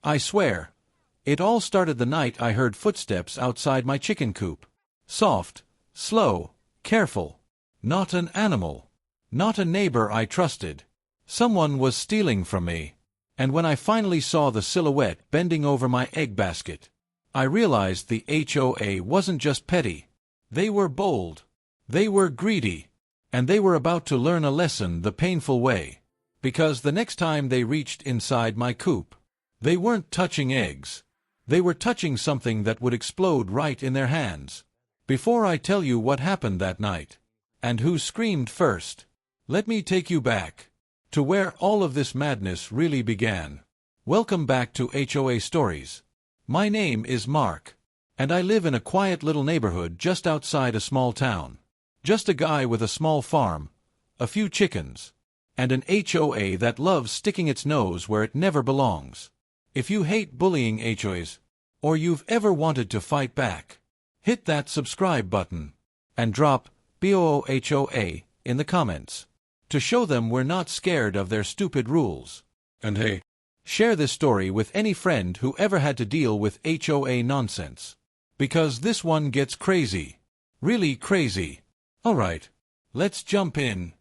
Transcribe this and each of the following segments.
I swear. It all started the night I heard footsteps outside my chicken coop. Soft, slow, careful. Not an animal. Not a neighbor I trusted. Someone was stealing from me. And when I finally saw the silhouette bending over my egg basket, I realized the HOA wasn't just petty. They were bold. They were greedy. And they were about to learn a lesson the painful way. Because the next time they reached inside my coop, they weren't touching eggs. They were touching something that would explode right in their hands. Before I tell you what happened that night, and who screamed first, let me take you back to where all of this madness really began. Welcome back to HOA Stories. My name is Mark, and I live in a quiet little neighborhood just outside a small town. Just a guy with a small farm, a few chickens, and an HOA that loves sticking its nose where it never belongs. If you hate bullying HOAs, or you've ever wanted to fight back, hit that subscribe button, and drop BOOHOA in the comments, to show them we're not scared of their stupid rules. And hey, share this story with any friend who ever had to deal with HOA nonsense. Because this one gets crazy. Really crazy. Alright, let's jump in.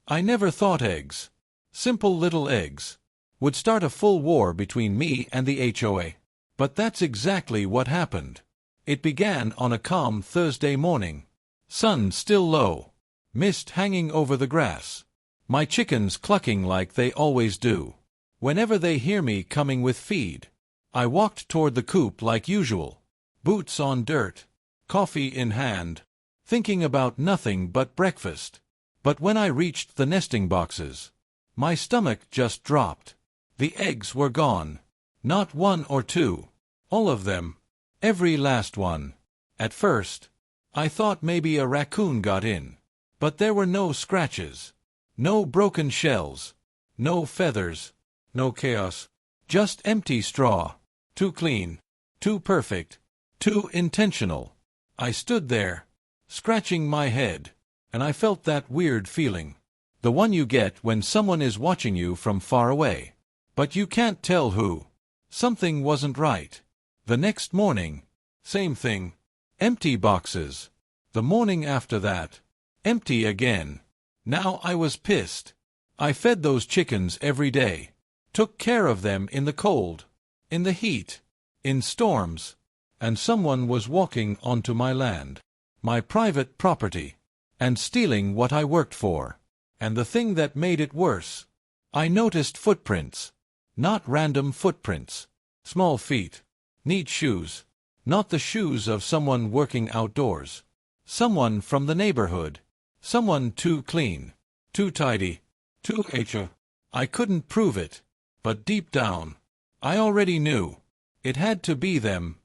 I never thought eggs, simple little eggs, would start a full war between me and the HOA. But that's exactly what happened. It began on a calm Thursday morning. Sun still low. Mist hanging over the grass. My chickens clucking like they always do. Whenever they hear me coming with feed, I walked toward the coop like usual. Boots on dirt. Coffee in hand. Thinking about nothing but breakfast. But when I reached the nesting boxes, my stomach just dropped. The eggs were gone. Not one or two. All of them. Every last one. At first, I thought maybe a raccoon got in. But there were no scratches. No broken shells. No feathers. No chaos. Just empty straw. Too clean. Too perfect. Too intentional. I stood there, scratching my head, and I felt that weird feeling. The one you get when someone is watching you from far away. But you can't tell who. Something wasn't right. The next morning, same thing. Empty boxes. The morning after that, empty again. Now I was pissed. I fed those chickens every day. Took care of them in the cold, in the heat, in storms. And someone was walking onto my land, my private property, and stealing what I worked for. And the thing that made it worse, I noticed footprints. Not random footprints. Small feet. Neat shoes. Not the shoes of someone working outdoors. Someone from the neighborhood. Someone too clean. Too tidy. Too HOA. I couldn't prove it. But deep down, I already knew. It had to be them.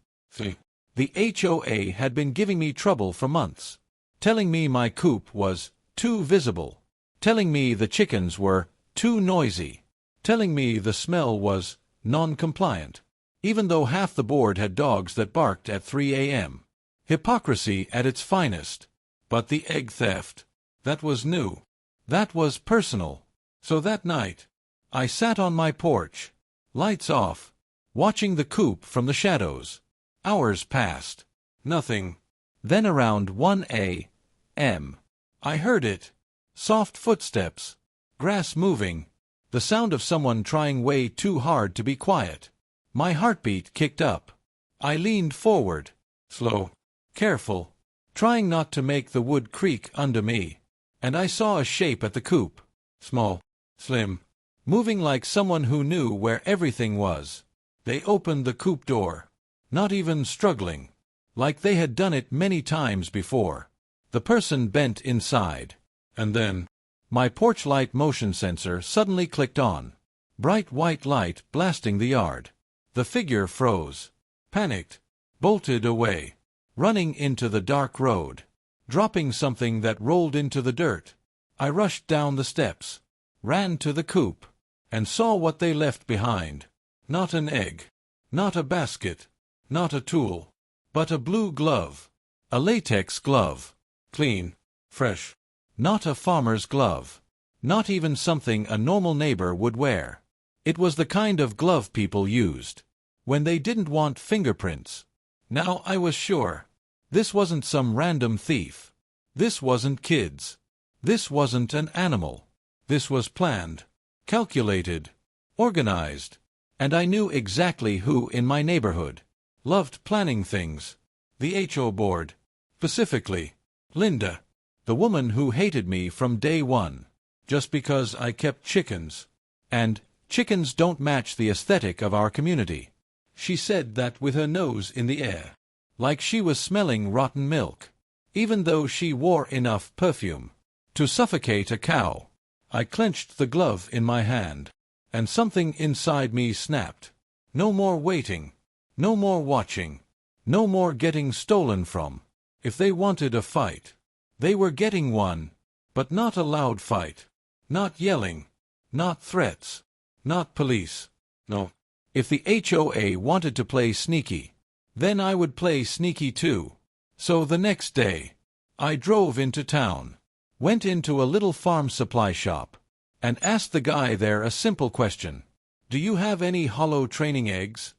The HOA had been giving me trouble for months. Telling me my coop was too visible. Telling me the chickens were too noisy. Telling me the smell was non-compliant, even though half the board had dogs that barked at 3 a.m. Hypocrisy at its finest. But the egg theft, that was new. That was personal. So that night, I sat on my porch, lights off, watching the coop from the shadows. Hours passed. Nothing. Then around 1 a.m., I heard it. Soft footsteps. Grass moving. The sound of someone trying way too hard to be quiet. My heartbeat kicked up. I leaned forward. Slow. Careful. Trying not to make the wood creak under me. And I saw a shape at the coop. Small. Slim. Moving like someone who knew where everything was. They opened the coop door. Not even struggling. Like they had done it many times before. The person bent inside. And then, my porch light motion sensor suddenly clicked on. Bright white light blasting the yard. The figure froze. Panicked. Bolted away. Running into the dark road. Dropping something that rolled into the dirt. I rushed down the steps. Ran to the coop. And saw what they left behind. Not an egg. Not a basket. Not a tool. But a blue glove. A latex glove. Clean. Fresh. Not a farmer's glove. Not even something a normal neighbor would wear. It was the kind of glove people used when they didn't want fingerprints. Now I was sure. This wasn't some random thief. This wasn't kids. This wasn't an animal. This was planned, calculated, organized. And I knew exactly who in my neighborhood loved planning things. The HO board. Specifically, Linda, the woman who hated me from day one, just because I kept chickens. And chickens don't match the aesthetic of our community. She said that with her nose in the air, like she was smelling rotten milk, even though she wore enough perfume to suffocate a cow. I clenched the glove in my hand, and something inside me snapped. No more waiting. No more watching. No more getting stolen from. If they wanted a fight, they were getting one, but not a loud fight. Not yelling. Not threats. Not police. No. If the HOA wanted to play sneaky, then I would play sneaky too. So the next day, I drove into town, went into a little farm supply shop, and asked the guy there a simple question. Do you have any hollow training eggs?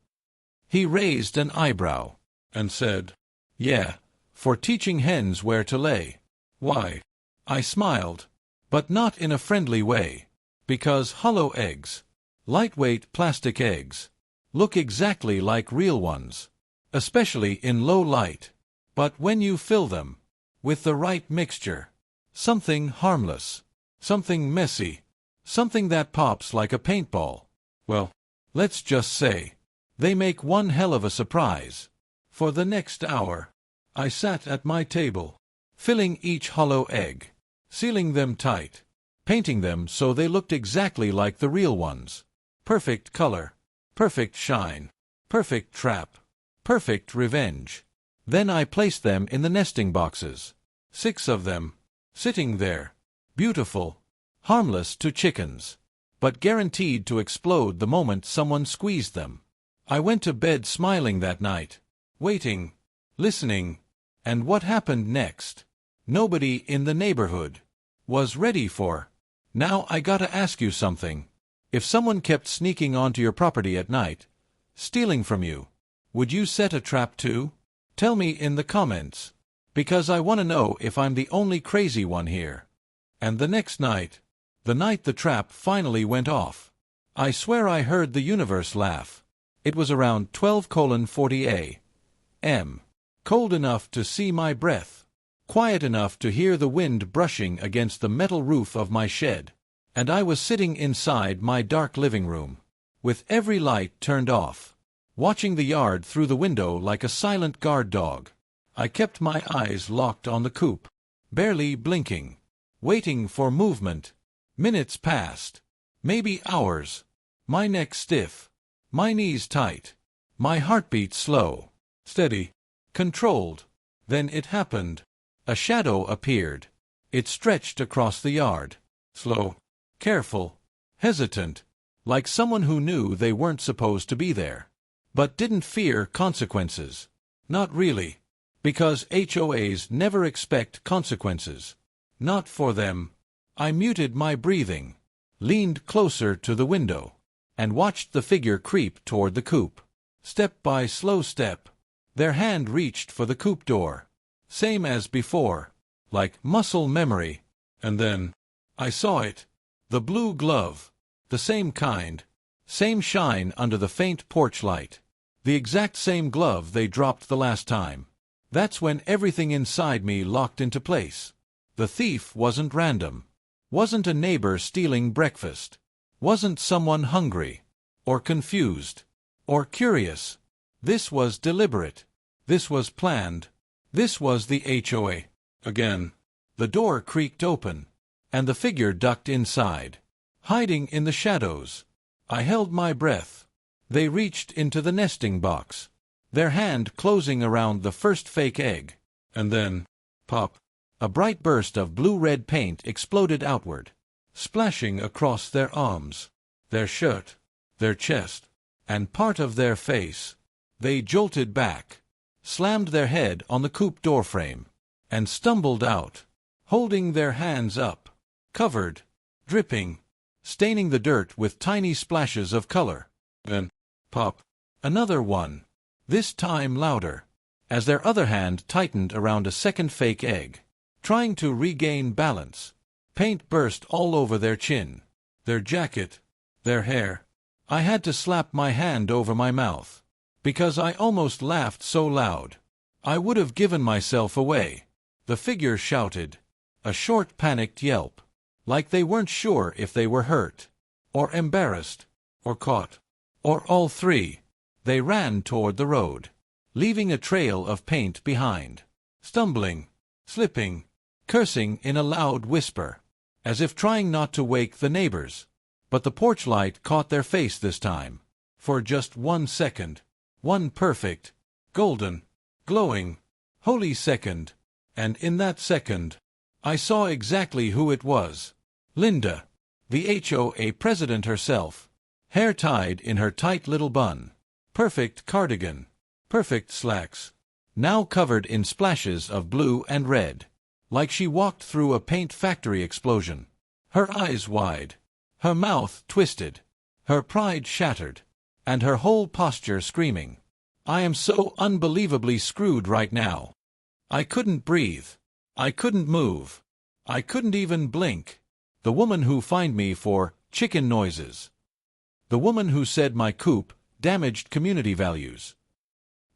He raised an eyebrow and said, yeah, for teaching hens where to lay. Why? I smiled, but not in a friendly way, because hollow eggs, lightweight plastic eggs, look exactly like real ones, especially in low light. But when you fill them with the right mixture, something harmless, something messy, something that pops like a paintball, well, let's just say, they make one hell of a surprise. For the next hour, I sat at my table, filling each hollow egg, sealing them tight, painting them so they looked exactly like the real ones. Perfect color, perfect shine, perfect trap, perfect revenge. Then I placed them in the nesting boxes. 6 of them, sitting there, beautiful, harmless to chickens, but guaranteed to explode the moment someone squeezed them. I went to bed smiling that night, waiting, listening, and what happened next, nobody in the neighborhood was ready for. Now I gotta ask you something. If someone kept sneaking onto your property at night, stealing from you, would you set a trap too? Tell me in the comments, because I want to know if I'm the only crazy one here. And the next night, the night the trap finally went off, I swear I heard the universe laugh. It was around 12:40 a.m. Cold enough to see my breath, quiet enough to hear the wind brushing against the metal roof of my shed, and I was sitting inside my dark living room, with every light turned off, watching the yard through the window like a silent guard dog. I kept my eyes locked on the coop, barely blinking, waiting for movement. Minutes passed, maybe hours, my neck stiff, my knees tight, my heartbeat slow, steady, controlled. Then it happened. A shadow appeared. It stretched across the yard, slow, careful, hesitant, like someone who knew they weren't supposed to be there, but didn't fear consequences. Not really, because HOAs never expect consequences. Not for them. I muted my breathing, leaned closer to the window, and watched the figure creep toward the coop. Step by slow step, their hand reached for the coop door. Same as before, like muscle memory. And then, I saw it. The blue glove. The same kind. Same shine under the faint porch light. The exact same glove they dropped the last time. That's when everything inside me locked into place. The thief wasn't random. Wasn't a neighbor stealing breakfast. Wasn't someone hungry, or confused, or curious. This was deliberate. This was planned. This was the HOA. Again, the door creaked open, and the figure ducked inside, hiding in the shadows. I held my breath. They reached into the nesting box, their hand closing around the first fake egg. And then, pop, a bright burst of blue-red paint exploded outward, splashing across their arms, their shirt, their chest, and part of their face. They jolted back, slammed their head on the coop doorframe, and stumbled out, holding their hands up, covered, dripping, staining the dirt with tiny splashes of color. Then, pop, Another one. This time louder, as their other hand tightened around a second fake egg. Trying to regain balance. Paint burst all over their chin, their jacket, their hair. I had to slap my hand over my mouth, because I almost laughed so loud. I would have given myself away. The figure shouted, a short panicked yelp, like they weren't sure if they were hurt, or embarrassed, or caught, or all three. They ran toward the road, leaving a trail of paint behind, stumbling, slipping, cursing in a loud whisper, as if trying not to wake the neighbors. But the porch light caught their face this time, for just 1 second, one perfect, golden, glowing, holy second, and in that second, I saw exactly who it was. Linda, the HOA president herself, hair tied in her tight little bun, perfect cardigan, perfect slacks, now covered in splashes of blue and red, like she walked through a paint factory explosion. Her eyes wide, her mouth twisted, her pride shattered, and her whole posture screaming, I am so unbelievably screwed right now. I couldn't breathe. I couldn't move. I couldn't even blink. The woman who fined me for chicken noises. The woman who said my coop damaged community values.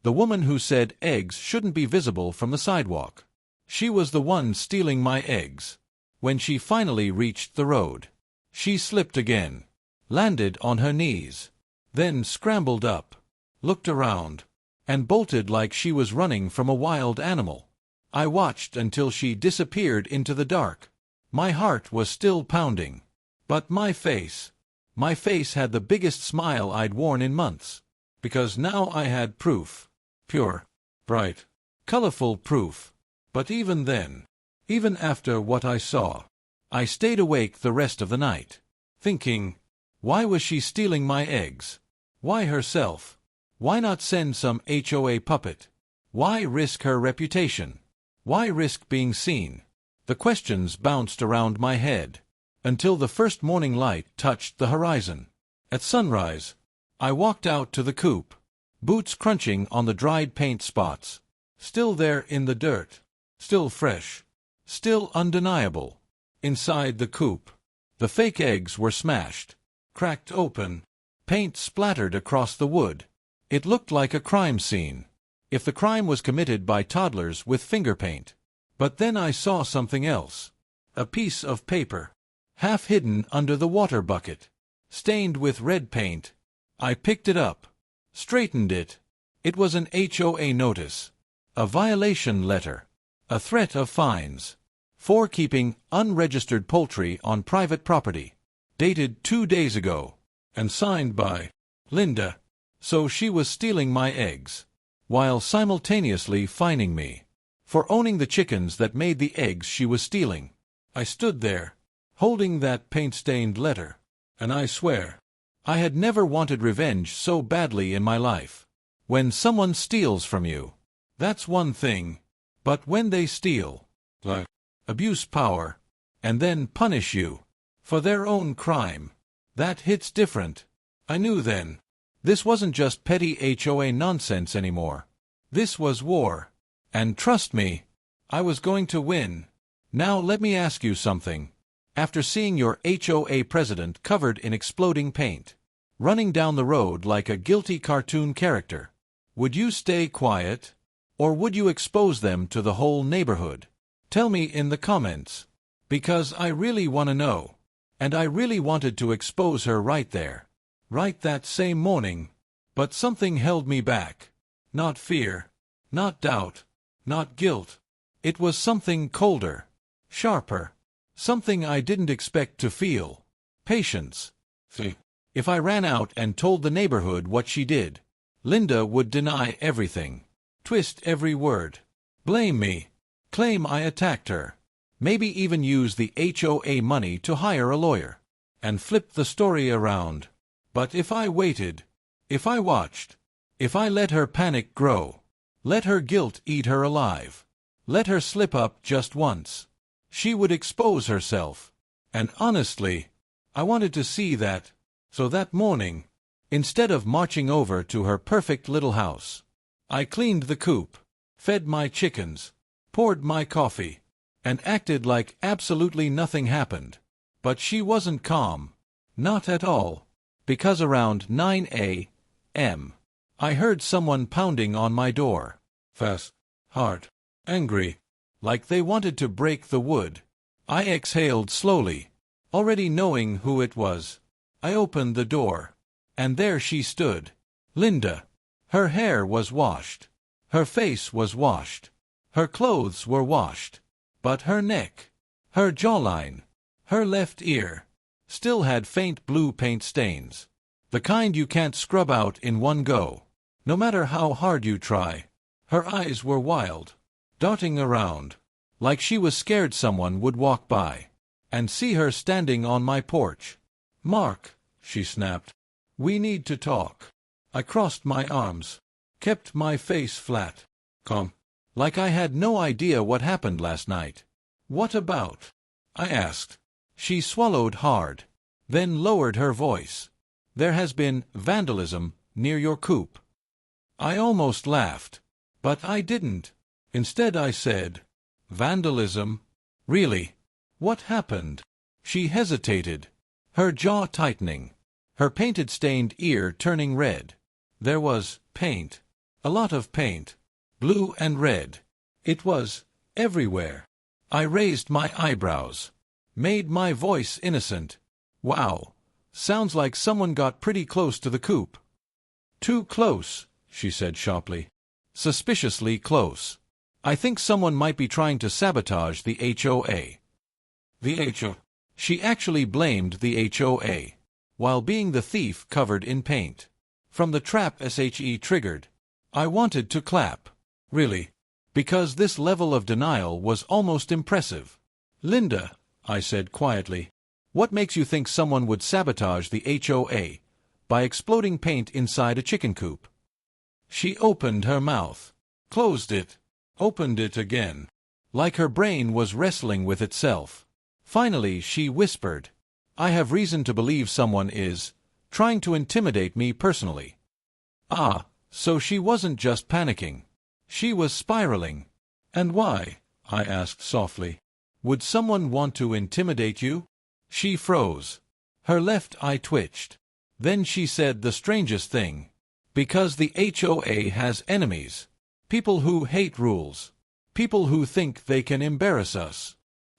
The woman who said eggs shouldn't be visible from the sidewalk. She was the one stealing my eggs. When she finally reached the road, she slipped again, landed on her knees, then scrambled up, looked around, and bolted like she was running from a wild animal. I watched until she disappeared into the dark. My heart was still pounding. But my face had the biggest smile I'd worn in months, because now I had proof. Pure, bright, colorful proof. But even then, even after what I saw, I stayed awake the rest of the night, thinking, why was she stealing my eggs? Why herself? Why not send some HOA puppet? Why risk her reputation? Why risk being seen? The questions bounced around my head, until the first morning light touched the horizon. At sunrise, I walked out to the coop, boots crunching on the dried paint spots, still there in the dirt, still fresh, still undeniable. Inside the coop, the fake eggs were smashed, cracked open, paint splattered across the wood. It looked like a crime scene, if the crime was committed by toddlers with finger paint. But then I saw something else. A piece of paper, half hidden under the water bucket, stained with red paint. I picked it up, straightened it. It was an HOA notice, a violation letter, a threat of fines, for keeping unregistered poultry on private property, dated 2 days ago, and signed by Linda. So she was stealing my eggs, while simultaneously fining me for owning the chickens that made the eggs she was stealing. I stood there, holding that paint-stained letter, and I swear, I had never wanted revenge so badly in my life. When someone steals from you, that's one thing, but when they steal, abuse power, and then punish you for their own crime, that hits different. I knew then, this wasn't just petty HOA nonsense anymore. This was war. And trust me, I was going to win. Now let me ask you something. After seeing your HOA president covered in exploding paint, running down the road like a guilty cartoon character, would you stay quiet? Or would you expose them to the whole neighborhood? Tell me in the comments. Because I really want to know. And I really wanted to expose her right there. Right that same morning. But something held me back. Not fear. Not doubt. Not guilt. It was something colder. Sharper. Something I didn't expect to feel. Patience. If I ran out and told the neighborhood what she did, Linda would deny everything. Twist every word. Blame me. Claim I attacked her. Maybe even use the HOA money to hire a lawyer. And flip the story around. But if I waited, if I watched, if I let her panic grow, let her guilt eat her alive, let her slip up just once, she would expose herself. And honestly, I wanted to see that. So that morning, instead of marching over to her perfect little house. I cleaned the coop, fed my chickens, poured my coffee, and acted like absolutely nothing happened. But she wasn't calm. Not at all. Because around 9 a.m., I heard someone pounding on my door. Fast, hard, angry, like they wanted to break the wood. I exhaled slowly, already knowing who it was. I opened the door, and there she stood. Linda. Her hair was washed. Her face was washed. Her clothes were washed. But her neck, her jawline, her left ear, still had faint blue paint stains. The kind you can't scrub out in one go, no matter how hard you try. Her eyes were wild, darting around, like she was scared someone would walk by and see her standing on my porch. "Mark," she snapped, "we need to talk." I crossed my arms, kept my face flat, calm, like I had no idea what happened last night. "What about?" I asked. She swallowed hard, then lowered her voice. "There has been vandalism near your coop." I almost laughed, but I didn't. Instead I said, "Vandalism? Really? What happened?" She hesitated, her jaw tightening, her painted-stained ear turning red. There was paint, a lot of paint, blue and red. It was everywhere. I raised my eyebrows, made my voice innocent. "Wow, sounds like someone got pretty close to the coop." "Too close," she said sharply. "Suspiciously close. I think someone might be trying to sabotage the HOA." The HOA. She actually blamed the HOA, while being the thief covered in paint. From the trap SHE triggered. I wanted to clap. Really. Because this level of denial was almost impressive. "Linda," I said quietly, "what makes you think someone would sabotage the HOA by exploding paint inside a chicken coop?" She opened her mouth, closed it, opened it again, like her brain was wrestling with itself. Finally she whispered, "I have reason to believe someone is trying to intimidate me personally." Ah, so she wasn't just panicking. She was spiraling. "And why," I asked softly, "would someone want to intimidate you?" She froze. Her left eye twitched. Then she said the strangest thing. "Because the HOA has enemies. People who hate rules. People who think they can embarrass us."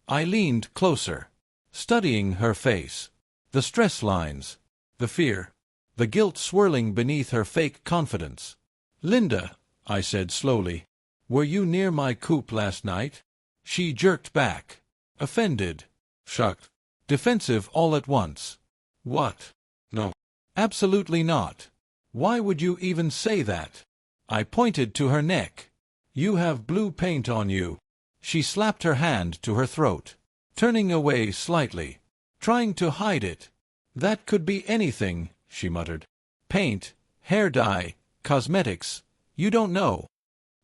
I leaned closer, studying her face. The stress lines, the fear, the guilt swirling beneath her fake confidence. "Linda," I said slowly, "were you near my coop last night?" She jerked back, offended, shocked, defensive all at once. "What? No. Absolutely not. Why would you even say that?" I pointed to her neck. "You have blue paint on you." She slapped her hand to her throat, turning away slightly, trying to hide it. "That could be anything," she muttered. "Paint, hair dye, cosmetics. You don't know."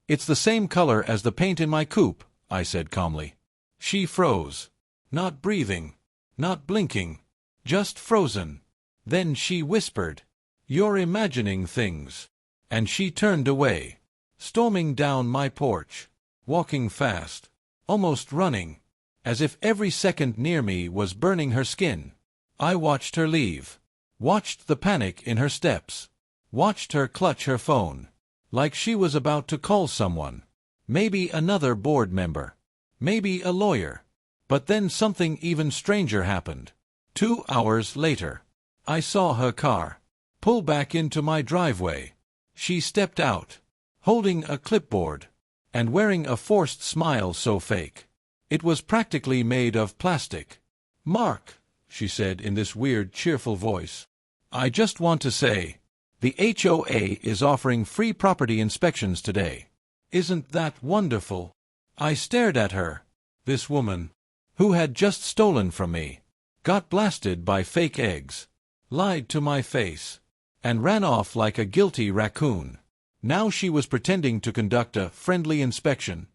"It's the same color as the paint in my coop," I said calmly. She froze, not breathing, not blinking, just frozen. Then she whispered, "You're imagining things." And she turned away, storming down my porch, walking fast, almost running, as if every second near me was burning her skin. I watched her leave, watched the panic in her steps, watched her clutch her phone, like she was about to call someone. Maybe another board member, maybe a lawyer. But then something even stranger happened. 2 hours later, I saw her car pull back into my driveway. She stepped out, holding a clipboard, and wearing a forced smile so fake. It was practically made of plastic. "Mark," she said in this weird, cheerful voice, "I just want to say, the HOA is offering free property inspections today. Isn't that wonderful?" I stared at her. This woman, who had just stolen from me, got blasted by fake eggs, lied to my face, and ran off like a guilty raccoon. Now she was pretending to conduct a friendly inspection.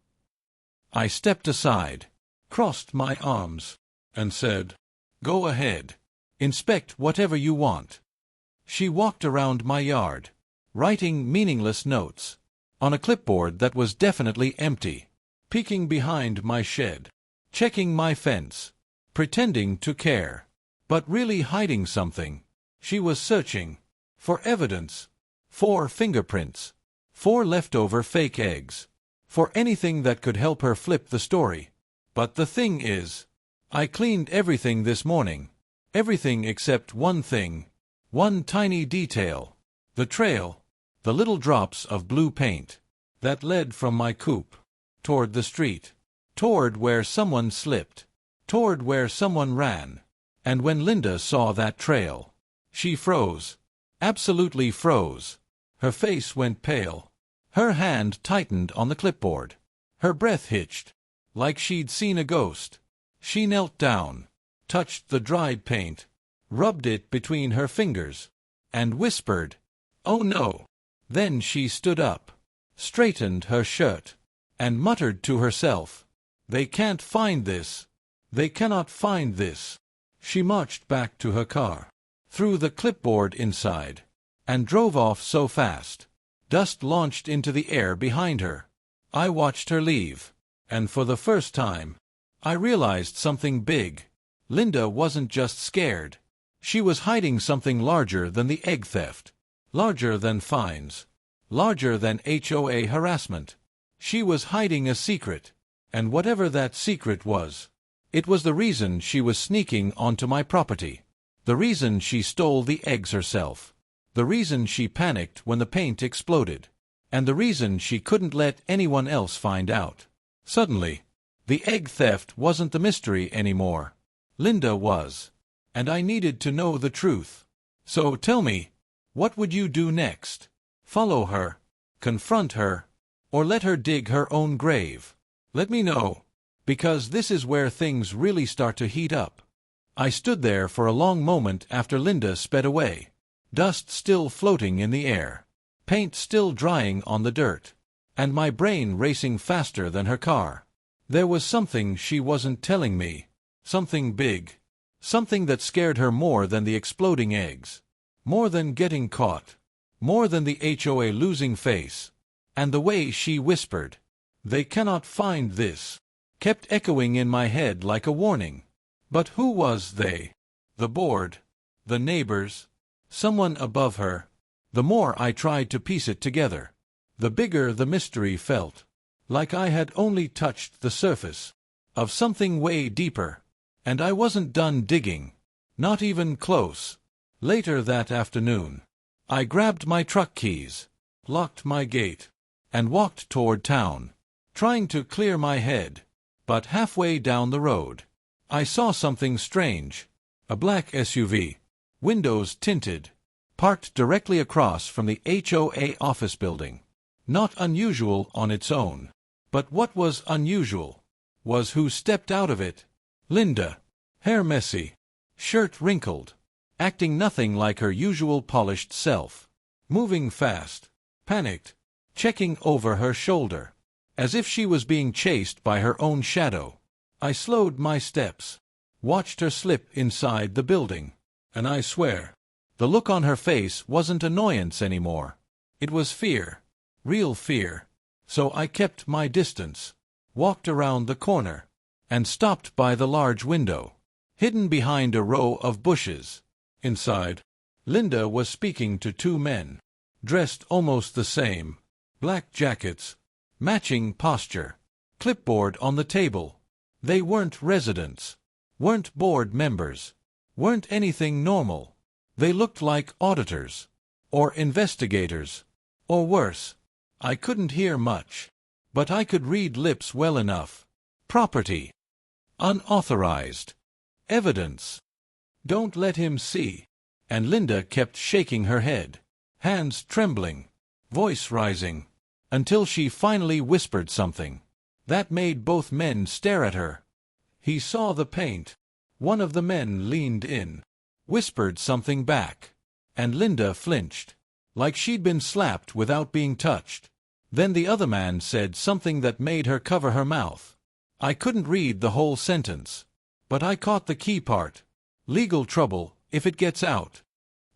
I stepped aside, crossed my arms, and said, "Go ahead. Inspect whatever you want." She walked around my yard, writing meaningless notes on a clipboard that was definitely empty, peeking behind my shed, checking my fence, pretending to care, but really hiding something. She was searching for evidence, for fingerprints, for leftover fake eggs, for anything that could help her flip the story. But the thing is, I cleaned everything this morning. Everything except one thing, one tiny detail. The trail, the little drops of blue paint that led from my coop toward the street, toward where someone slipped, toward where someone ran. And when Linda saw that trail, she froze, absolutely froze. Her face went pale. Her hand tightened on the clipboard. Her breath hitched, like she'd seen a ghost. She knelt down, touched the dried paint, rubbed it between her fingers, and whispered, "Oh no." Then she stood up, straightened her shirt, and muttered to herself, "They can't find this. They cannot find this." She marched back to her car, threw the clipboard inside, and drove off so fast. Dust launched into the air behind her. I watched her leave, and for the first time, I realized something big. Linda wasn't just scared. She was hiding something larger than the egg theft, larger than fines, larger than HOA harassment. She was hiding a secret, and whatever that secret was, it was the reason she was sneaking onto my property, the reason she stole the eggs herself, the reason she panicked when the paint exploded, and the reason she couldn't let anyone else find out. Suddenly, the egg theft wasn't the mystery anymore. Linda was, and I needed to know the truth. So tell me, what would you do next? Follow her, confront her, or let her dig her own grave? Let me know, because this is where things really start to heat up. I stood there for a long moment after Linda sped away, dust still floating in the air, paint still drying on the dirt, and my brain racing faster than her car. There was something she wasn't telling me, something big, something that scared her more than the exploding eggs, more than getting caught, more than the HOA losing face. And the way she whispered, "They cannot find this," kept echoing in my head like a warning. But who was they? The board? The neighbors? Someone above her? The more I tried to piece it together, the bigger the mystery felt, like I had only touched the surface of something way deeper. And I wasn't done digging, not even close. Later that afternoon, I grabbed my truck keys, locked my gate, and walked toward town, trying to clear my head. But halfway down the road, I saw something strange. A black SUV, windows tinted, parked directly across from the HOA office building. Not unusual on its own. But what was unusual was who stepped out of it. Linda, hair messy, shirt wrinkled, acting nothing like her usual polished self, moving fast, panicked, checking over her shoulder, as if she was being chased by her own shadow. I slowed my steps, watched her slip inside the building, and I swear, the look on her face wasn't annoyance anymore. It was fear, real fear. So I kept my distance, walked around the corner, and stopped by the large window, hidden behind a row of bushes. Inside, Linda was speaking to two men, dressed almost the same, black jackets, matching posture, clipboard on the table. They weren't residents, weren't board members, weren't anything normal. They looked like auditors, or investigators, or worse. I couldn't hear much, but I could read lips well enough. Property. Unauthorized. Evidence. Don't let him see. And Linda kept shaking her head, hands trembling, voice rising, until she finally whispered something that made both men stare at her. He saw the paint. One of the men leaned in, whispered something back, and Linda flinched, like she'd been slapped without being touched. Then the other man said something that made her cover her mouth. I couldn't read the whole sentence, but I caught the key part. Legal trouble if it gets out.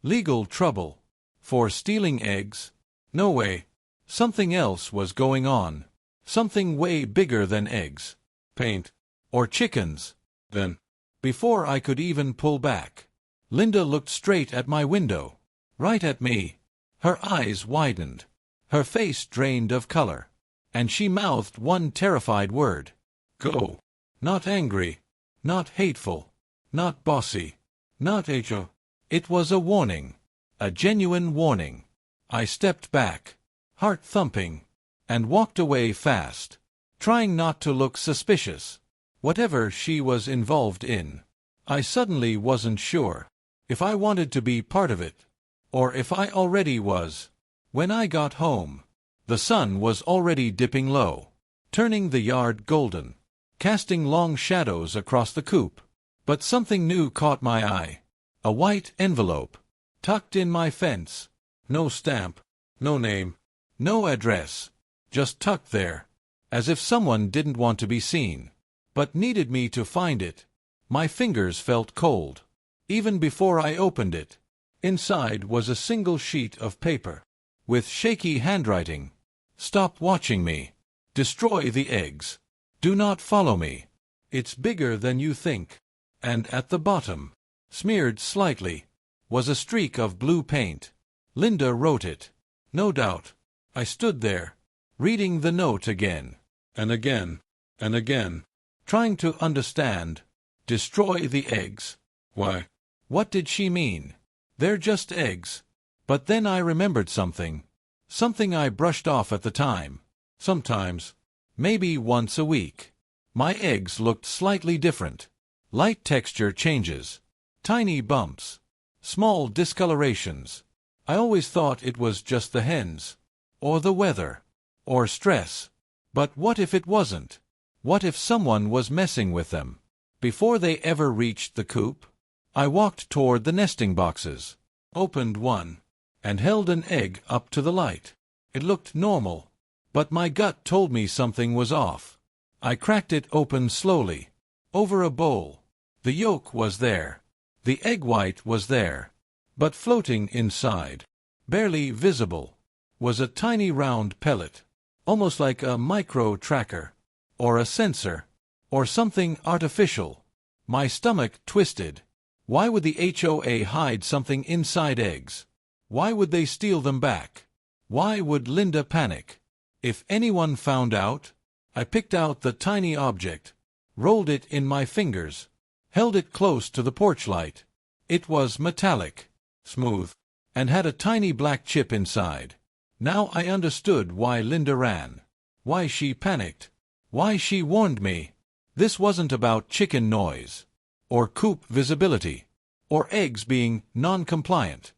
Legal trouble. For stealing eggs? No way. Something else was going on. Something way bigger than eggs. Paint. Or chickens. Then, before I could even pull back, Linda looked straight at my window. Right at me. Her eyes widened. Her face drained of color. And she mouthed one terrified word. Go. Not angry. Not hateful. Not bossy. Not HO. It was a warning. A genuine warning. I stepped back, heart thumping, and walked away fast, trying not to look suspicious. Whatever she was involved in, I suddenly wasn't sure if I wanted to be part of it, or if I already was. When I got home, the sun was already dipping low, turning the yard golden, casting long shadows across the coop. But something new caught my eye. A white envelope, tucked in my fence. No stamp, no name, no address, just tucked there, as if someone didn't want to be seen, but needed me to find it. My fingers felt cold, even before I opened it. Inside was a single sheet of paper, with shaky handwriting. Stop watching me. Destroy the eggs. Do not follow me. It's bigger than you think. And at the bottom, smeared slightly, was a streak of blue paint. Linda wrote it. No doubt. I stood there, reading the note again, and again, and again, trying to understand. Destroy the eggs. Why? What did she mean? They're just eggs. But then I remembered something. Something I brushed off at the time. Sometimes, maybe once a week, my eggs looked slightly different. Light texture changes. Tiny bumps. Small discolorations. I always thought it was just the hens, or the weather, or stress. But what if it wasn't? What if someone was messing with them? Before they ever reached the coop, I walked toward the nesting boxes, opened one, and held an egg up to the light. It looked normal, but my gut told me something was off. I cracked it open slowly, over a bowl. The yolk was there. The egg white was there. But floating inside, barely visible, was a tiny round pellet, almost like a micro-tracker, or a sensor, or something artificial. My stomach twisted. Why would the HOA hide something inside eggs? Why would they steal them back? Why would Linda panic? If anyone found out? I picked out the tiny object, rolled it in my fingers, held it close to the porch light. It was metallic, smooth, and had a tiny black chip inside. Now I understood why Linda ran, why she panicked, why she warned me. This wasn't about chicken noise, or coop visibility, or eggs being non-compliant.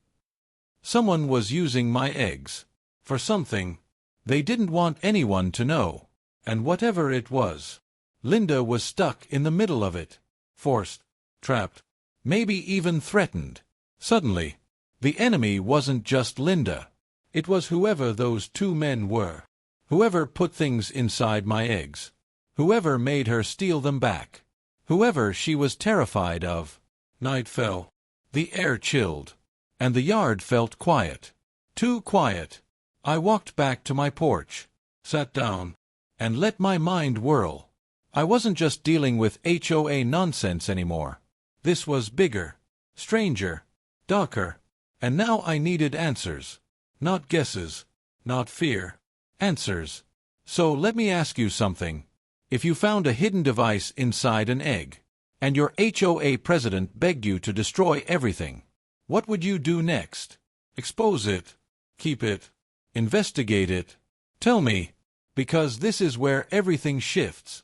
Someone was using my eggs for something. They didn't want anyone to know, and whatever it was, Linda was stuck in the middle of it, forced, trapped, maybe even threatened. Suddenly, the enemy wasn't just Linda. It was whoever those two men were. Whoever put things inside my eggs. Whoever made her steal them back. Whoever she was terrified of. Night fell. The air chilled. And the yard felt quiet. Too quiet. I walked back to my porch, sat down, and let my mind whirl. I wasn't just dealing with HOA nonsense anymore. This was bigger, stranger, darker, and now I needed answers. Not guesses, not fear. Answers. So let me ask you something. If you found a hidden device inside an egg, and your HOA president begged you to destroy everything, what would you do next? Expose it? Keep it? Investigate it? Tell me, because this is where everything shifts.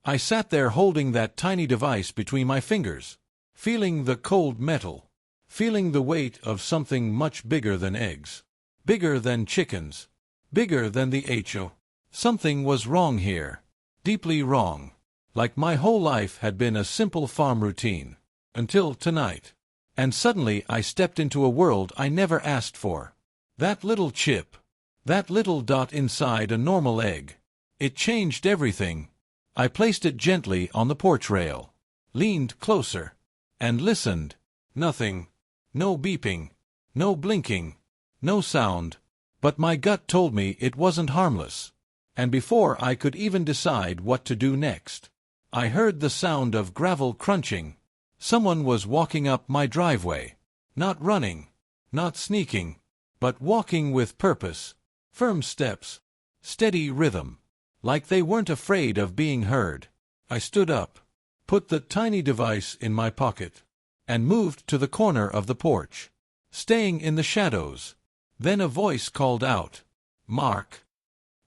I sat there holding that tiny device between my fingers, feeling the cold metal, feeling the weight of something much bigger than eggs, bigger than chickens, bigger than the HO. Something was wrong here, deeply wrong, like my whole life had been a simple farm routine, until tonight. And suddenly I stepped into a world I never asked for. That little chip, that little dot inside a normal egg, it changed everything. I placed it gently on the porch rail, leaned closer, and listened. Nothing. No beeping. No blinking, no sound, but my gut told me it wasn't harmless. And before I could even decide what to do next, I heard the sound of gravel crunching. Someone was walking up my driveway. Not running, not sneaking, but walking with purpose. Firm steps, steady rhythm, like they weren't afraid of being heard. I stood up, put the tiny device in my pocket, and moved to the corner of the porch, staying in the shadows. Then a voice called out, "Mark,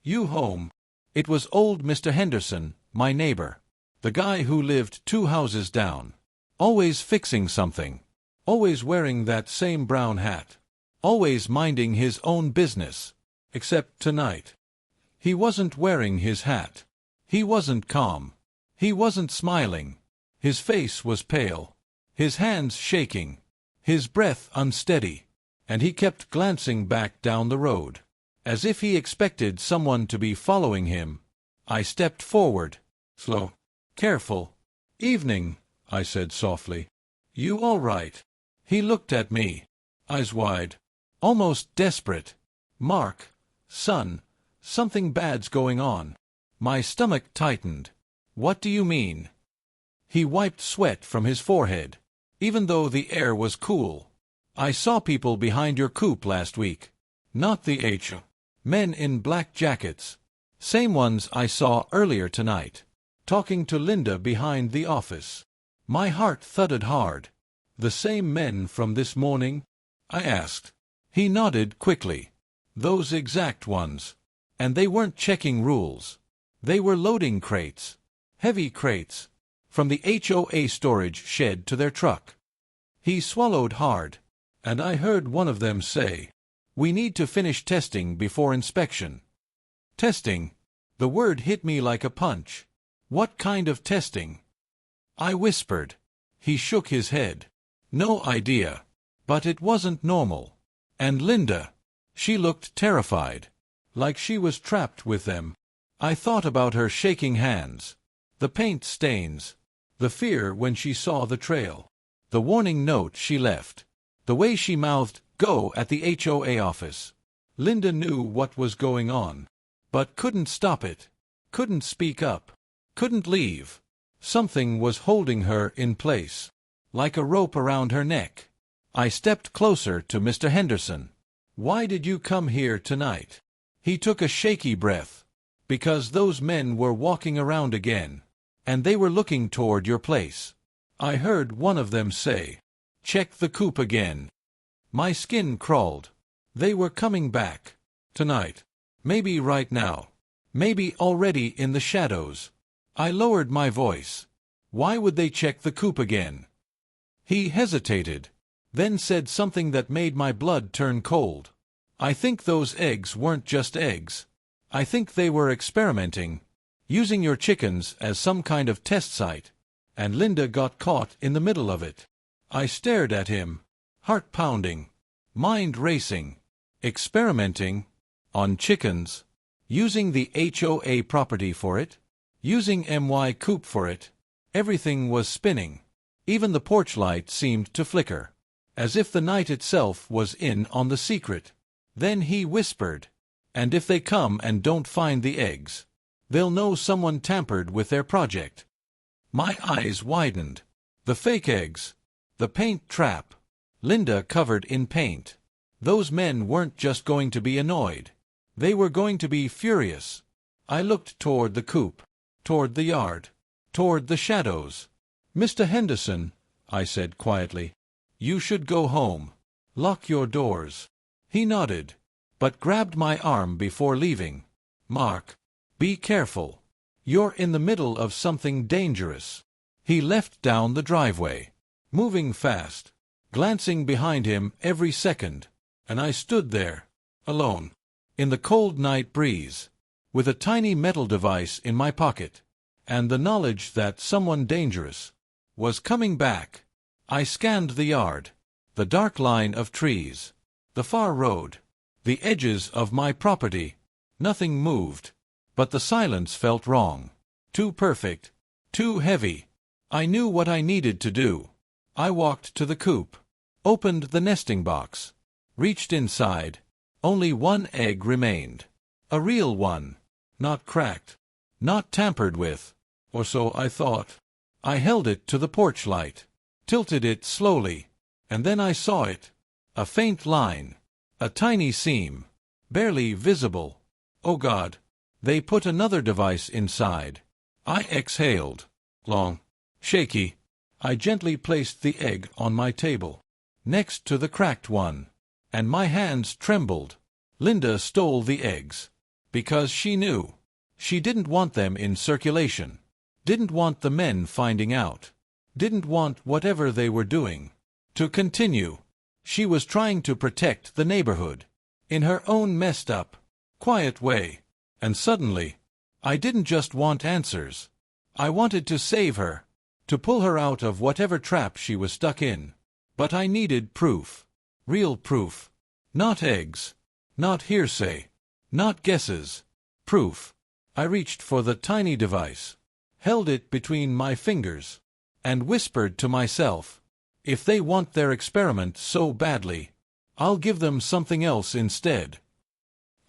you home?" It was old Mr. Henderson, my neighbor, the guy who lived 2 houses down, always fixing something, always wearing that same brown hat, always minding his own business, except tonight. He wasn't wearing his hat. He wasn't calm. He wasn't smiling. His face was pale, his hands shaking, his breath unsteady, and he kept glancing back down the road, as if he expected someone to be following him. I stepped forward, slow, careful. "Evening," I said softly. "You all right?" He looked at me, eyes wide, almost desperate. "Mark, son, something bad's going on." My stomach tightened. "What do you mean?" He wiped sweat from his forehead, even though the air was cool. "I saw people behind your coop last week. Not the HOA. Men in black jackets. Same ones I saw earlier tonight, talking to Linda behind the office." My heart thudded hard. "The same men from this morning?" I asked. He nodded quickly. "Those exact ones. And they weren't checking rules. They were loading crates. Heavy crates. From the HOA storage shed to their truck." He swallowed hard, and I heard one of them say, "We need to finish testing before inspection." Testing. The word hit me like a punch. What kind of testing? I whispered. He shook his head. "No idea. But it wasn't normal." And Linda. She looked terrified, like she was trapped with them. I thought about her shaking hands, the paint stains, the fear when she saw the trail, the warning note she left, the way she mouthed, "Go," at the HOA office. Linda knew what was going on, but couldn't stop it, couldn't speak up, couldn't leave. Something was holding her in place, like a rope around her neck. I stepped closer to Mr. Henderson. "Why did you come here tonight?" He took a shaky breath. "Because those men were walking around again, and they were looking toward your place. I heard one of them say, 'Check the coop again.'" My skin crawled. They were coming back. Tonight. Maybe right now. Maybe already in the shadows. I lowered my voice. "Why would they check the coop again?" He hesitated, then said something that made my blood turn cold. "I think those eggs weren't just eggs. I think they were experimenting, using your chickens as some kind of test site, and Linda got caught in the middle of it." I stared at him, heart pounding, mind racing. Experimenting? On chickens? Using the HOA property for it? Using MY coop for it? Everything was spinning. Even the porch light seemed to flicker, as if the night itself was in on the secret. Then he whispered, "And if they come and don't find the eggs, they'll know someone tampered with their project." My eyes widened. The fake eggs. The paint trap. Linda covered in paint. Those men weren't just going to be annoyed. They were going to be furious. I looked toward the coop, toward the yard, toward the shadows. "Mr. Henderson," I said quietly, "you should go home. Lock your doors." He nodded, but grabbed my arm before leaving. "Mark, be careful. You're in the middle of something dangerous." He left down the driveway, moving fast, glancing behind him every second, and I stood there, alone, in the cold night breeze, with a tiny metal device in my pocket, and the knowledge that someone dangerous was coming back. I scanned the yard, the dark line of trees, the far road, the edges of my property. Nothing moved, but the silence felt wrong. Too perfect, too heavy. I knew what I needed to do. I walked to the coop, opened the nesting box, Reached inside. Only one egg remained. A real one. Not cracked. Not tampered with. Or so I thought. I held it to the porch light. Tilted it slowly. And then I saw it. A faint line. A tiny seam. Barely visible. Oh God. They put another device inside. I exhaled. Long. Shaky. I gently placed the egg on my table. Next to the cracked one. And my hands trembled. Linda stole the eggs. Because she knew. She didn't want them in circulation. Didn't want the men finding out. Didn't want whatever they were doing to continue. She was trying to protect the neighborhood. In her own messed up, quiet way. And suddenly, I didn't just want answers. I wanted to save her. To pull her out of whatever trap she was stuck in. But I needed proof. Real proof. Not eggs. Not hearsay. Not guesses. Proof. I reached for the tiny device. Held it between my fingers. And whispered to myself, if they want their experiment so badly, I'll give them something else instead.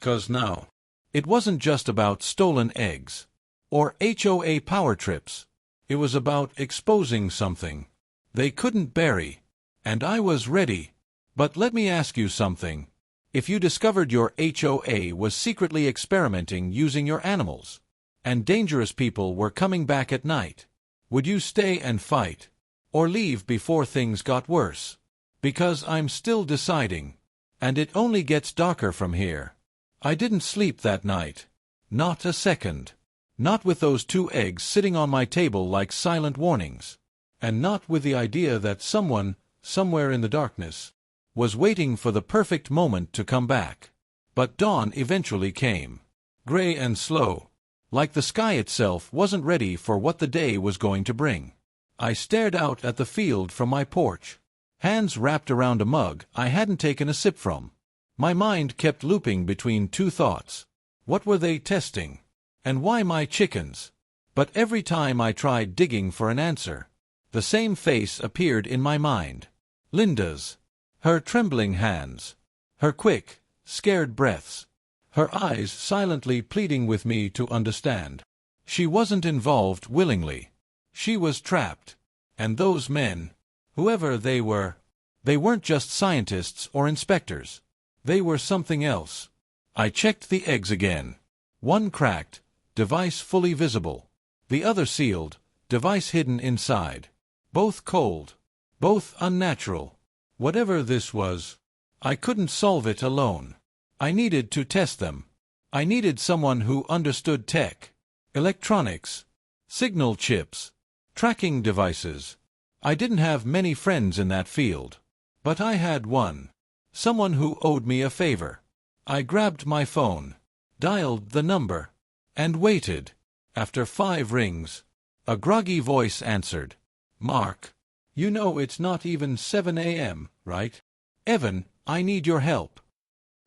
'Cause now, it wasn't just about stolen eggs. Or HOA power trips. It was about exposing something they couldn't bury. And I was ready. But let me ask you something. If you discovered your HOA was secretly experimenting using your animals, and dangerous people were coming back at night, would you stay and fight? Or leave before things got worse? Because I'm still deciding. And it only gets darker from here. I didn't sleep that night. Not a second. Not with those 2 eggs sitting on my table like silent warnings. And not with the idea that someone, somewhere in the darkness, was waiting for the perfect moment to come back. But dawn eventually came. Gray and slow. Like the sky itself wasn't ready for what the day was going to bring. I stared out at the field from my porch. Hands wrapped around a mug I hadn't taken a sip from. My mind kept looping between 2 thoughts. What were they testing? And why my chickens? But every time I tried digging for an answer, the same face appeared in my mind. Linda's. Her trembling hands. Her quick, scared breaths. Her eyes silently pleading with me to understand. She wasn't involved willingly. She was trapped. And those men, whoever they weren't just scientists or inspectors. They were something else. I checked the eggs again. One cracked, device fully visible. The other sealed, device hidden inside. Both cold. Both unnatural. Whatever this was, I couldn't solve it alone. I needed to test them. I needed someone who understood tech, electronics, signal chips, tracking devices. I didn't have many friends in that field. But I had one. Someone who owed me a favor. I grabbed my phone, dialed the number, and waited. After 5 rings, a groggy voice answered. Mark, you know it's not even 7 a.m., right? Evan, I need your help.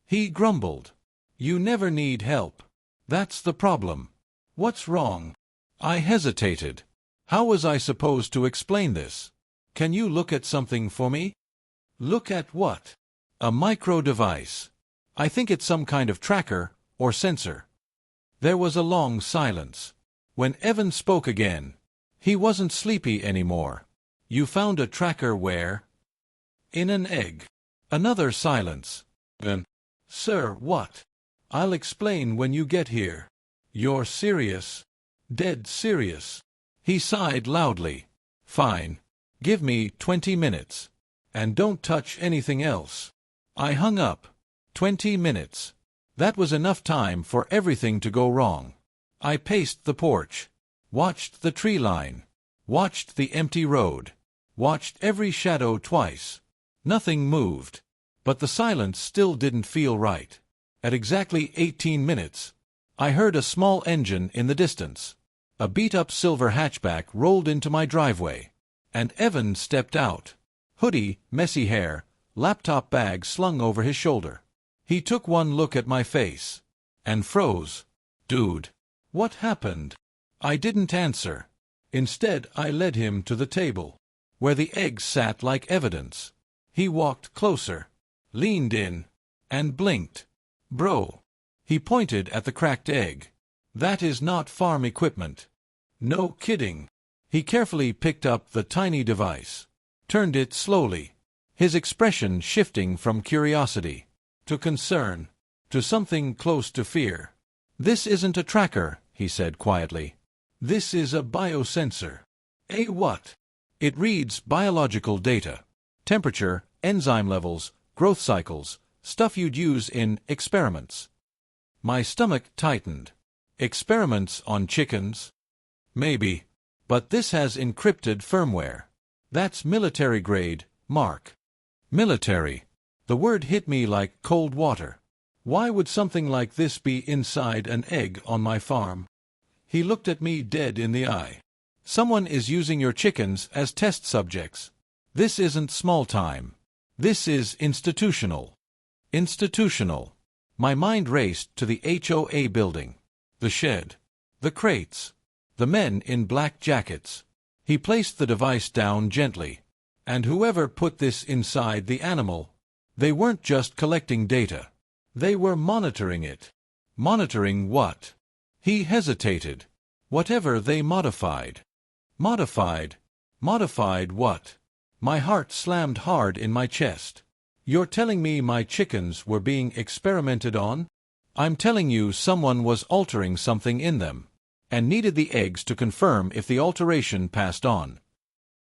He grumbled. You never need help. That's the problem. What's wrong? I hesitated. How was I supposed to explain this? Can you look at something for me? Look at what? A micro device. I think it's some kind of tracker or sensor. There was a long silence. When Evan spoke again, he wasn't sleepy anymore. You found a tracker where? In an egg. Another silence. Then, sir, what? I'll explain when you get here. You're serious? Dead serious. He sighed loudly. Fine. Give me 20 minutes. And don't touch anything else. I hung up. 20 minutes. That was enough time for everything to go wrong. I paced the porch. Watched the tree line. Watched the empty road. Watched every shadow twice. Nothing moved. But the silence still didn't feel right. At exactly 18 minutes, I heard a small engine in the distance. A beat-up silver hatchback rolled into my driveway. And Evan stepped out. Hoodie, messy hair, laptop bag slung over his shoulder. He took one look at my face. And froze. Dude. What happened? I didn't answer. Instead, I led him to the table, where the eggs sat like evidence. He walked closer. leaned in, and blinked. Bro. He pointed at the cracked egg. That is not farm equipment. No kidding. He carefully picked up the tiny device, turned it slowly, his expression shifting from curiosity to concern, to something close to fear. This isn't a tracker, he said quietly. This is a biosensor. A what? It reads biological data. Temperature, enzyme levels, growth cycles, stuff you'd use in experiments. My stomach tightened. Experiments on chickens? Maybe. But this has encrypted firmware. That's military grade, Mark. Military. The word hit me like cold water. Why would something like this be inside an egg on my farm? He looked at me dead in the eye. Someone is using your chickens as test subjects. This isn't small time. This is institutional. Institutional. My mind raced to the HOA building. The shed. The crates. The men in black jackets. He placed the device down gently. And whoever put this inside the animal, they weren't just collecting data. They were monitoring it. Monitoring what? He hesitated. Whatever they modified. Modified? Modified what? My heart slammed hard in my chest. You're telling me my chickens were being experimented on? I'm telling you someone was altering something in them, and needed the eggs to confirm if the alteration passed on.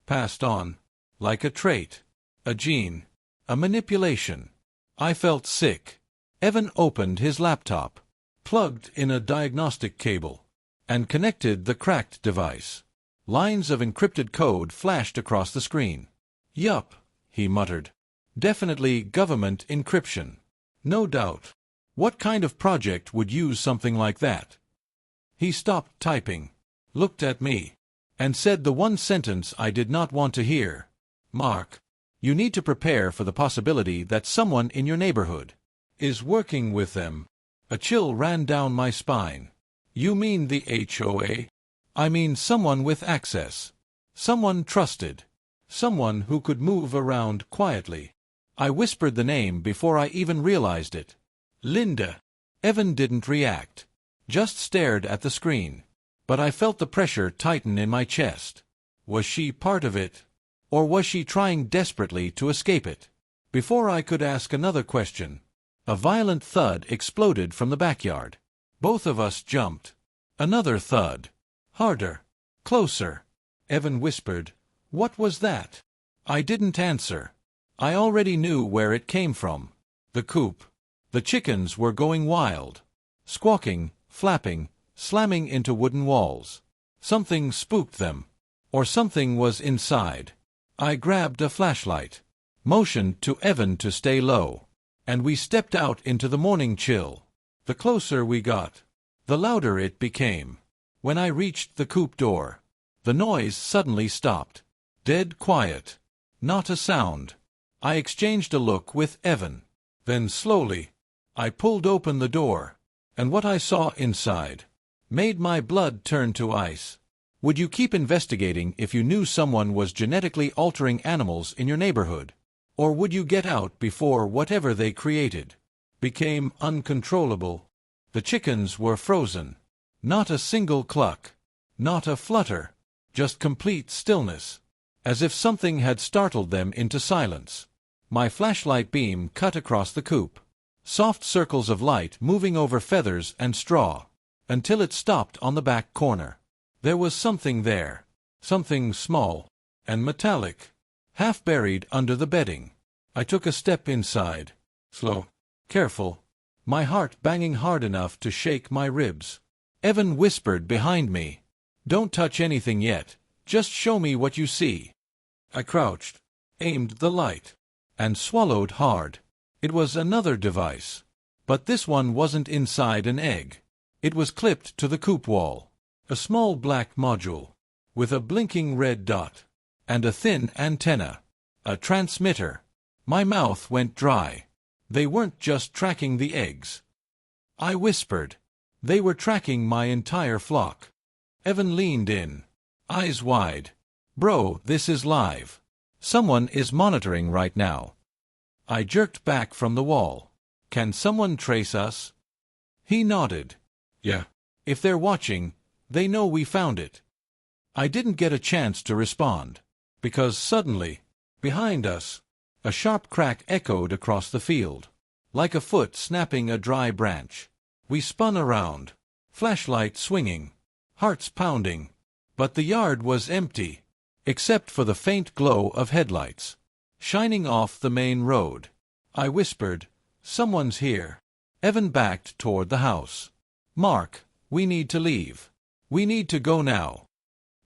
Passed on. Like a trait. A gene. A manipulation. I felt sick. Evan opened his laptop, plugged in a diagnostic cable, and connected the cracked device. Lines of encrypted code flashed across the screen. Yup, he muttered. Definitely government encryption. No doubt. What kind of project would use something like that? He stopped typing, looked at me, and said the one sentence I did not want to hear. Mark, you need to prepare for the possibility that someone in your neighborhood is working with them. A chill ran down my spine. You mean the HOA? I mean someone with access. Someone trusted. Someone who could move around quietly. I whispered the name before I even realized it. Linda. Evan didn't react, just stared at the screen. But I felt the pressure tighten in my chest. Was she part of it? Or was she trying desperately to escape it? Before I could ask another question, a violent thud exploded from the backyard. Both of us jumped. Another thud. Harder. Closer. Evan whispered, "What was that?" I didn't answer. I already knew where it came from. The coop. The chickens were going wild. Squawking, flapping, slamming into wooden walls. Something spooked them. Or something was inside. I grabbed a flashlight, motioned to Evan to stay low, and we stepped out into the morning chill. The closer we got, the louder it became. When I reached the coop door, the noise suddenly stopped. Dead quiet. Not a sound. I exchanged a look with Evan. Then slowly, I pulled open the door, and what I saw inside made my blood turn to ice. Would you keep investigating if you knew someone was genetically altering animals in your neighborhood? Or would you get out before whatever they created became uncontrollable? The chickens were frozen. Not a single cluck. Not a flutter. Just complete stillness. As if something had startled them into silence. My flashlight beam cut across the coop. Soft circles of light moving over feathers and straw, until it stopped on the back corner. There was something there. Something small and metallic, half buried under the bedding. I took a step inside. Slow. Careful. My heart banging hard enough to shake my ribs. Evan whispered behind me, "Don't touch anything yet. Just show me what you see." I crouched, aimed the light, and swallowed hard. It was another device. But this one wasn't inside an egg. It was clipped to the coop wall. A small black module, with a blinking red dot, and a thin antenna. A transmitter. My mouth went dry. They weren't just tracking the eggs. I whispered. They were tracking my entire flock. Evan leaned in, eyes wide. "Bro, this is live. Someone is monitoring right now." I jerked back from the wall. Can someone trace us? He nodded. Yeah. If they're watching, they know we found it. I didn't get a chance to respond, because suddenly, behind us, a sharp crack echoed across the field, like a foot snapping a dry branch. We spun around, flashlight swinging, hearts pounding, but the yard was empty, except for the faint glow of headlights, shining off the main road. I whispered, "Someone's here." Evan backed toward the house. "Mark, we need to leave. We need to go now."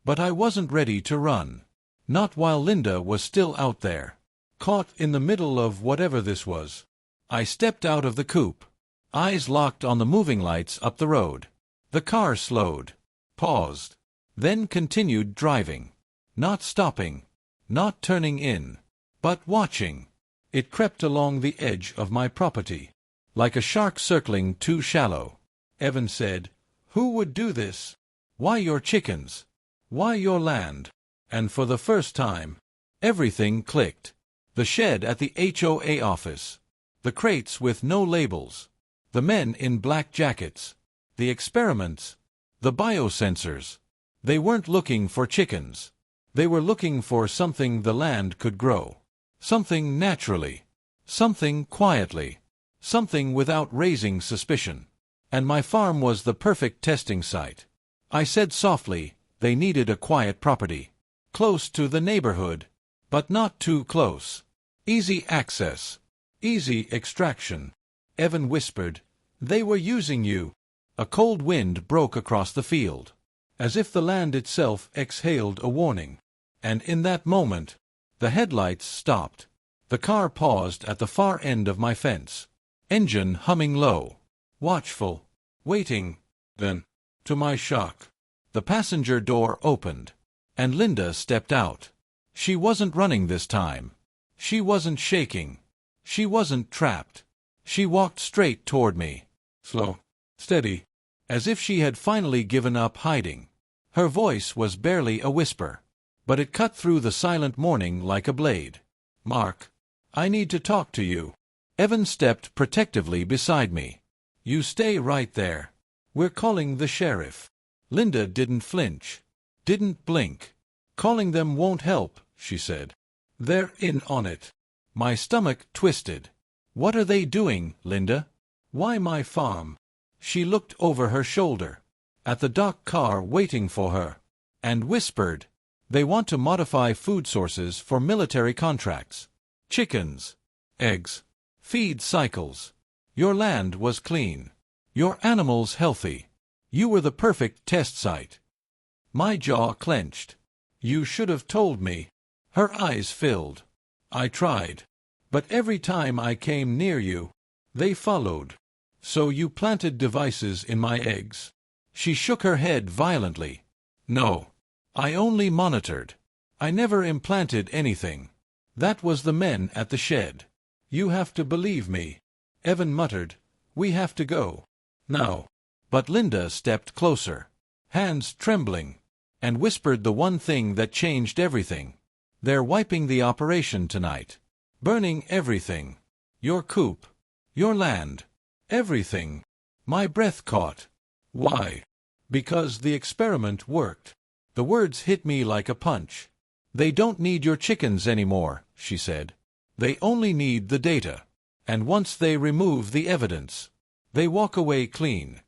But I wasn't ready to run. Not while Linda was still out there, caught in the middle of whatever this was. I stepped out of the coupe, eyes locked on the moving lights up the road. The car slowed, paused, then continued driving, not stopping, not turning in, but watching. It crept along the edge of my property, like a shark circling too shallow. Evan said, "Who would do this? Why your chickens? Why your land?" And for the first time, everything clicked. The shed at the HOA office, the crates with no labels, the men in black jackets, the experiments, the biosensors. They weren't looking for chickens. They were looking for something the land could grow. Something naturally. Something quietly. Something without raising suspicion. And my farm was the perfect testing site. I said softly, they needed a quiet property. Close to the neighborhood, but not too close. Easy access. Easy extraction. Evan whispered, "They were using you." A cold wind broke across the field, as if the land itself exhaled a warning. And in that moment, the headlights stopped. The car paused at the far end of my fence, engine humming low, watchful, waiting. Then, to my shock, the passenger door opened, and Linda stepped out. She wasn't running this time. She wasn't shaking. She wasn't trapped. She walked straight toward me, slow, steady, as if she had finally given up hiding. Her voice was barely a whisper, but it cut through the silent morning like a blade. "Mark, I need to talk to you." Evan stepped protectively beside me. "You stay right there. We're calling the sheriff." Linda didn't flinch, didn't blink. "Calling them won't help," she said. "They're in on it." My stomach twisted. "What are they doing, Linda? Why my farm?" She looked over her shoulder, at the dock car waiting for her, and whispered, "They want to modify food sources for military contracts. Chickens, eggs, feed cycles. Your land was clean. Your animals healthy. You were the perfect test site." My jaw clenched. "You should have told me." Her eyes filled. "I tried. But every time I came near you, they followed. So you planted devices in my eggs." She shook her head violently. "No. I only monitored. I never implanted anything. That was the men at the shed. You have to believe me." Evan muttered, "We have to go. Now." But Linda stepped closer, hands trembling, and whispered the one thing that changed everything. "They're wiping the operation tonight. Burning everything. Your coop. Your land. Everything." My breath caught. "Why?" "Because the experiment worked." The words hit me like a punch. "They don't need your chickens anymore," she said. "They only need the data. And once they remove the evidence, they walk away clean."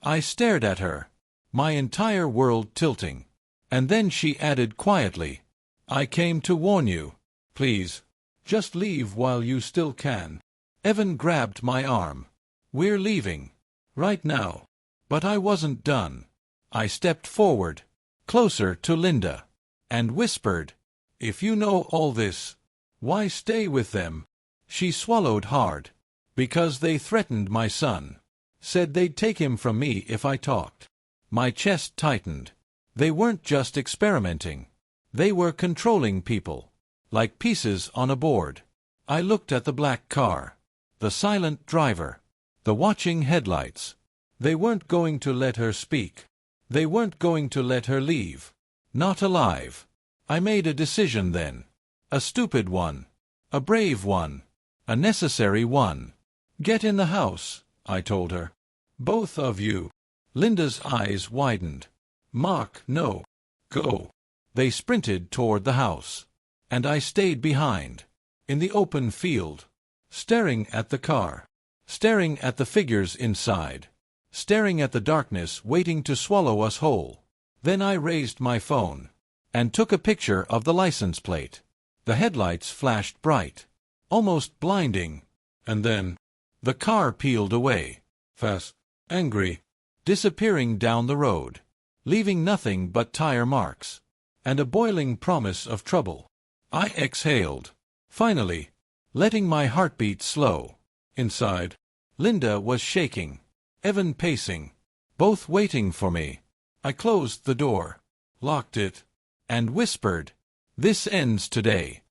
I stared at her, my entire world tilting. And then she added quietly, "I came to warn you. Please, just leave while you still can." Evan grabbed my arm. "We're leaving. Right now." But I wasn't done. I stepped forward, closer to Linda, and whispered, "If you know all this, why stay with them?" She swallowed hard. "Because they threatened my son. Said they'd take him from me if I talked." My chest tightened. They weren't just experimenting. They were controlling people, like pieces on a board. I looked at the black car, the silent driver, the watching headlights. They weren't going to let her speak. They weren't going to let her leave. Not alive. I made a decision then. A stupid one. A brave one. A necessary one. Get in the house, I told her. Both of you. Linda's eyes widened. Mark, no. Go. They sprinted toward the house. And I stayed behind, in the open field, staring at the car, staring at the figures inside, staring at the darkness waiting to swallow us whole. Then I raised my phone and took a picture of the license plate. The headlights flashed bright, almost blinding, and then the car peeled away, fast, angry, disappearing down the road, leaving nothing but tire marks and a boiling promise of trouble. I exhaled, finally, letting my heartbeat slow. Inside, Linda was shaking, Evan pacing, both waiting for me. I closed the door, locked it, and whispered, "This ends today."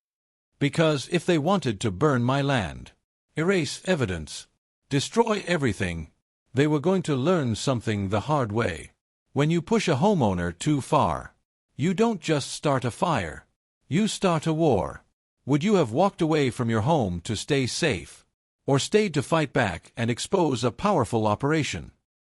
Because if they wanted to burn my land, erase evidence, destroy everything, they were going to learn something the hard way. When you push a homeowner too far, you don't just start a fire, you start a war. Would you have walked away from your home to stay safe, or stayed to fight back and expose a powerful operation?